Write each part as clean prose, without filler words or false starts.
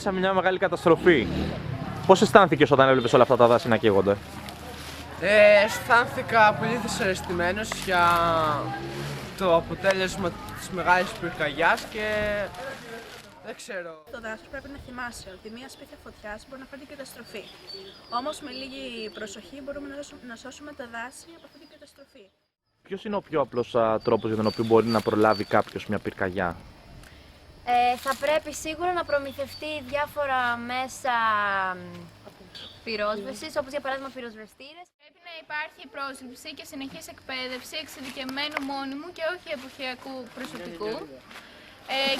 Πέρασαμε μια μεγάλη καταστροφή. Πώς αισθάνθηκες όταν έβλεπες όλα αυτά τα δάση να καίγονται? Αισθάνθηκα πολύ δυσαρεστημένος για το αποτέλεσμα της μεγάλης πυρκαγιάς και δεν ξέρω. Το δάσος πρέπει να θυμάσαι ότι μία σπίθια φωτιάς μπορεί να φέρει καταστροφή. Όμως με λίγη προσοχή μπορούμε να σώσουμε τα δάση από αυτή την καταστροφή. Ποιος είναι ο πιο απλός τρόπος για τον οποίο μπορεί να προλάβει κάποιος μια πυρκαγιά? Θα πρέπει σίγουρα να προμηθευτεί διάφορα μέσα πυρόσβεσης, όπως για παράδειγμα πυροσβεστήρες. Πρέπει να υπάρχει πρόσληψη και συνεχής εκπαίδευση εξειδικευμένου μόνιμου και όχι εποχιακού προσωπικού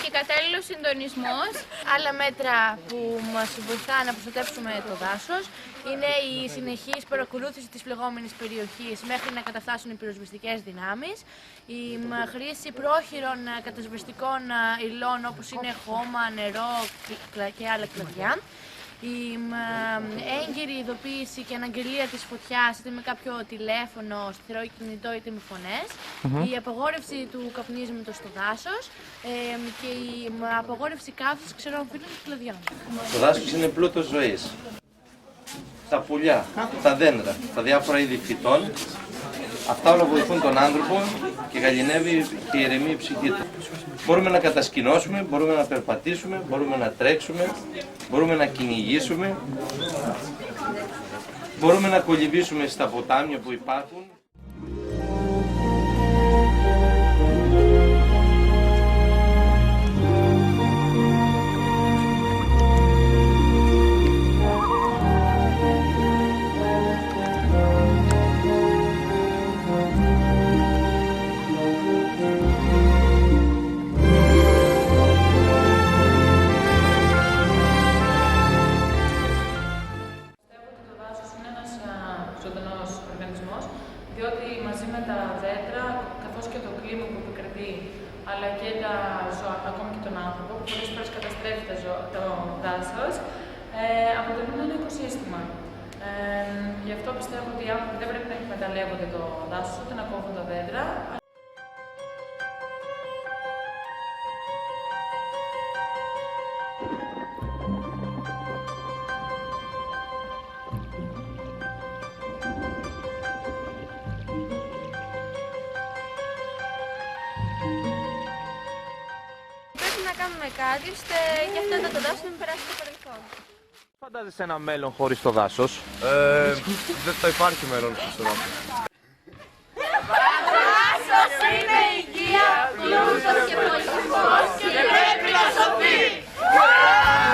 και κατάλληλος συντονισμός. Άλλα μέτρα που μας βοηθά να προστατεύσουμε το δάσος είναι η συνεχής παρακολούθηση της φλεγόμενης περιοχής μέχρι να καταφτάσουν οι πυροσβεστικές δυνάμεις, η χρήση πρόχειρων κατασβεστικών υλών όπως είναι χώμα, νερό και άλλα κλαδιά, η έγκαιρη ειδοποίηση και αναγγελία της φωτιάς είτε με κάποιο τηλέφωνο, σταθερό ή κινητό είτε με φωνές, η απαγόρευση του καπνίσματος στο δάσος και η απαγόρευση καύσης ξερών φύλων και κλαδιών. Το δάσος είναι πλούτος ζωής. Τα πουλιά, τα δέντρα, τα διάφορα είδη φυτών, αυτά όλα βοηθούν τον άνθρωπο και γαληνεύει και ηρεμεί η ψυχή του. Μπορούμε να κατασκηνώσουμε, μπορούμε να περπατήσουμε, μπορούμε να τρέξουμε, μπορούμε να κυνηγήσουμε, μπορούμε να κολυμπήσουμε στα ποτάμια που υπάρχουν. Ζωντανός οργανισμός, διότι μαζί με τα δέντρα, καθώς και το κλίμα που επικρατεί, αλλά και τα ζώα, ακόμη και τον άνθρωπο, που πολλές φορές καταστρέφει το δάσος, αποτελούν ένα οικοσύστημα. Γι' αυτό πιστεύω ότι οι άνθρωποι δεν πρέπει να εκμεταλλεύονται το δάσος, ούτε να κόβουν τα δέντρα. Να κάνουμε κάτι ώστε και αυτό το δάσος να μην περάσει στο παρελθόν. Φαντάζεσαι ένα μέλλον χωρίς το δάσος? Δεν θα υπάρχει μέλλον χωρίς το δάσος.